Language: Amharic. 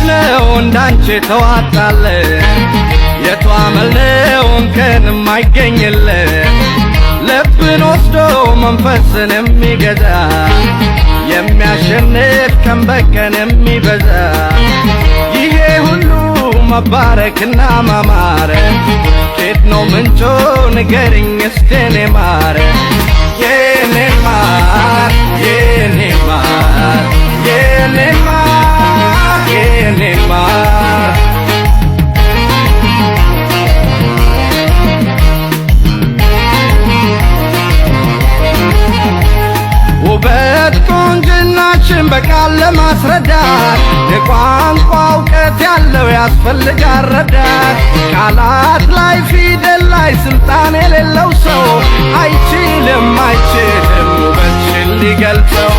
ነው እንዳንቺ ተዋጣለ የቷ መልነው እንከን የማይገኝለ ልብን ወስዶ መንፈስን የሚገዛ የሚያሸንፍ ቀን በቀን የሚበዛ ይሄ ሁሉ መባረክና ማማረ ከየት ነው ምንጮ ንገሪኝ እስቲ የኔ ማር የኔ ማር የኔ ማር የኔ ማር የኔ ማር ውበት ቁንጅናችን በቃል ለማስረዳት የቋንቋ እውቀት ያለው ያስፈልጋል ረዳት ቃላት ላይ ፊደል ላይ ስልጣን የሌለው ሰው አይችልም ውበትሽን ሊገልጸው